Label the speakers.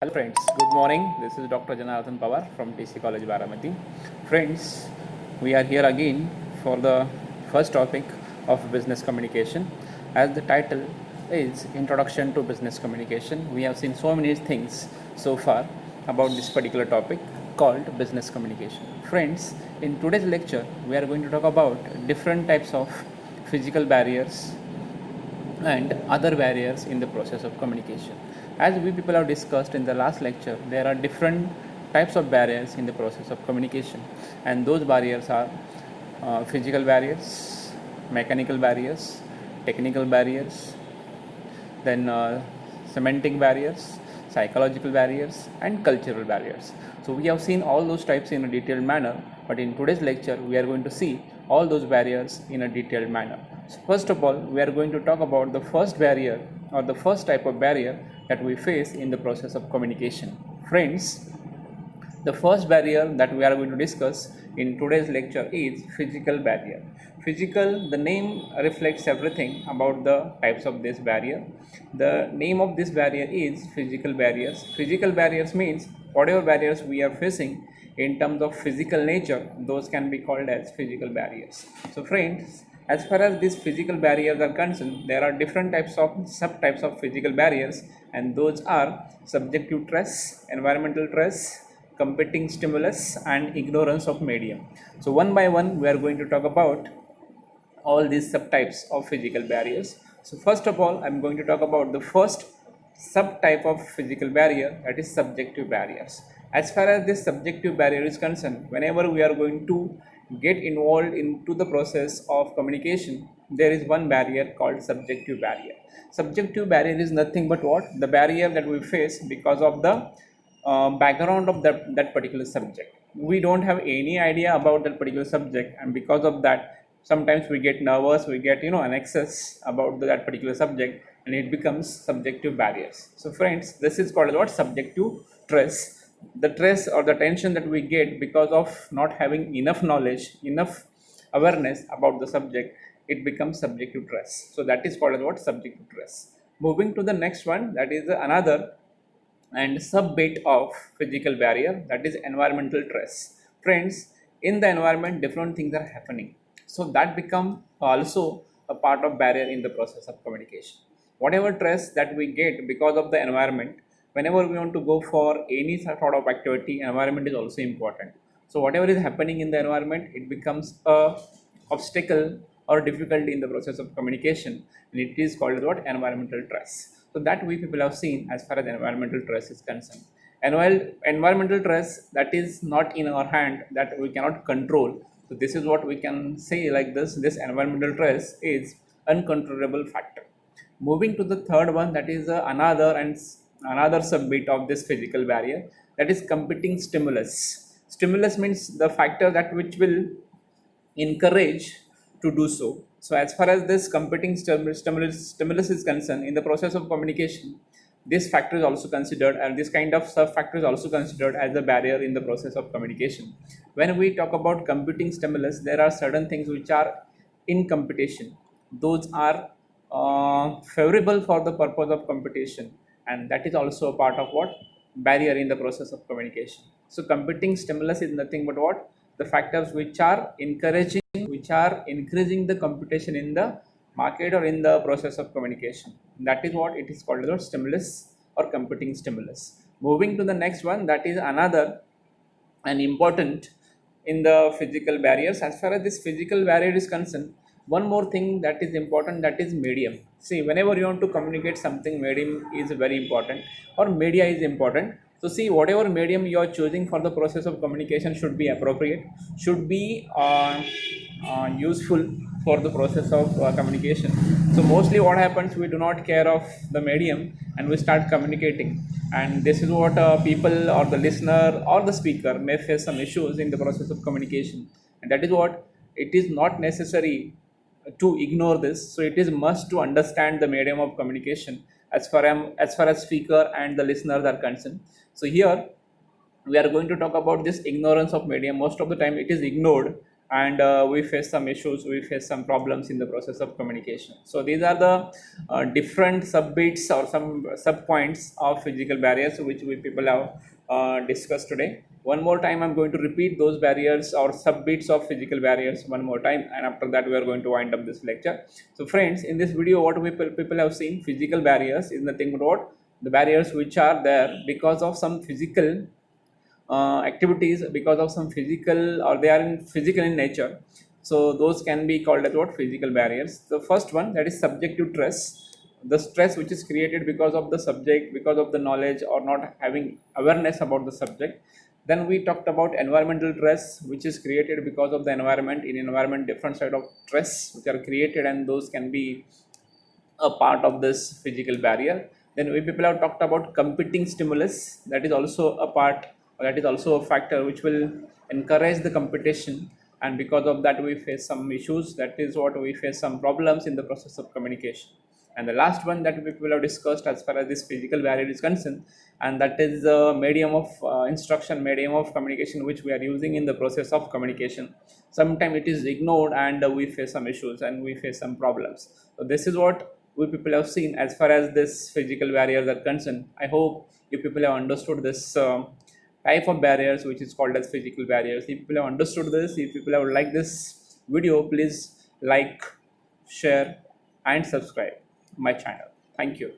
Speaker 1: Hello friends, good morning. This is Dr. Janathan Pawar from TC College Baramati. Friends, we are here again for the first topic of business communication. As the title is Introduction to Business Communication, we have seen so many things so far about this particular topic called business communication. Friends, in today's lecture, we are going to talk about different types of physical barriers and other barriers in the process of communication. As we people have discussed in the last lecture, there are different types of barriers in the process of communication, and those barriers are physical barriers, mechanical barriers, technical barriers, then semantic barriers, psychological barriers, and cultural barriers. So we have seen all those types in a detailed manner, but in today's lecture we are going to see all those barriers in a detailed manner. So first of all, we are going to talk about the first barrier or the first type of barrier that we face in the process of communication. Friends, the first barrier that we are going to discuss in today's lecture is physical barrier. Physical, the name reflects everything about the types of this barrier. The name of this barrier is physical barriers. Physical barriers means whatever barriers we are facing in terms of physical nature, those can be called as physical barriers. So friends, as far as these physical barriers are concerned, there are different types of subtypes of physical barriers, and those are subjective stress, environmental stress, competing stimulus, and ignorance of medium. So one by one we are going to talk about all these subtypes of physical barriers. So first of all, I'm going to talk about the first subtype of physical barrier, that is subjective barriers. As far as this subjective barrier is concerned, whenever we are going to get involved into the process of communication, there is one barrier called subjective barrier. Subjective barrier is nothing but what? The barrier that we face because of the background of that particular subject. We don't have any idea about that particular subject, and because of that sometimes we get nervous, we get an excess about that particular subject, and it becomes subjective barriers. So friends, this is called what? Subjective stress. The stress or the tension that we get because of not having enough knowledge, enough awareness about the subject, it becomes subjective stress. So that is called what? Subjective stress. Moving to the next one, that is another and subbit of physical barrier, that is environmental stress. Friends, in the environment different things are happening, so that become also a part of barrier in the process of communication. Whatever stress that we get because of the environment, whenever we want to go for any sort of activity, environment is also important. So whatever is happening in the environment, it becomes a obstacle or difficulty in the process of communication, and it is called what? Environmental stress. So that we people have seen as far as environmental stress is concerned. And while environmental stress, that is not in our hand, that we cannot control. So this is what we can say like this environmental stress is uncontrollable factor. Moving to the third one, that is another subbit of this physical barrier, that is competing stimulus. Stimulus means the factor that which will encourage to do so. So as far as this competing stimulus is concerned, in the process of communication, this factor is also considered, and this kind of sub factor is also considered as a barrier in the process of communication. When we talk about competing stimulus, there are certain things which are in competition. Those are favorable for the purpose of competition, and that is also a part of what? Barrier in the process of communication. So competing stimulus is nothing but what? The factors which are encouraging, which are increasing the competition in the market or in the process of communication. That is what it is called as stimulus or competing stimulus. Moving to the next one, that is another and important in the physical barriers. As far as this physical barrier is concerned, one more thing that is important, that is medium. See, whenever you want to communicate something, medium is very important, or media is important. So see, whatever medium you are choosing for the process of communication should be appropriate, should be useful for the process of communication. So mostly what happens, we do not care of the medium and we start communicating, and this is what people or the listener or the speaker may face some issues in the process of communication, and that is what it is not necessary to ignore this. So it is must to understand the medium of communication as far as speaker and the listeners are concerned. So here we are going to talk about this ignorance of medium. Most of the time it is ignored, and we face some issues, we face some problems in the process of communication. So these are the different subbits or some sub points of physical barriers which we people have discussed today. One more time I'm going to repeat those barriers or subbits of physical barriers one more time, and after that we are going to wind up this lecture. So friends, in this video what we people have seen, physical barriers is nothing but what, the barriers which are there because of some physical activities, because of some physical, or they are in physical in nature. So those can be called as what, physical barriers. The first one, that is subjective stress, the stress which is created because of the subject, because of the knowledge or not having awareness about the subject. Then we talked about environmental stress, which is created because of the environment. In environment, different side of stress which are created, and those can be a part of this physical barrier. Then we people have talked about competing stimulus, that is also a part, or that is also a factor which will encourage the competition, and because of that we face some issues, that is what, we face some problems in the process of communication. And the last one that we will have discussed as far as this physical barrier is concerned, and that is the medium of instruction, medium of communication which we are using in the process of communication. Sometimes it is ignored, and we face some issues and we face some problems. So this is what we people have seen as far as this physical barriers are concerned. I hope you people have understood this type of barriers which is called as physical barriers. If people have understood this, if people have liked this video, please like, share and subscribe my channel. Thank you.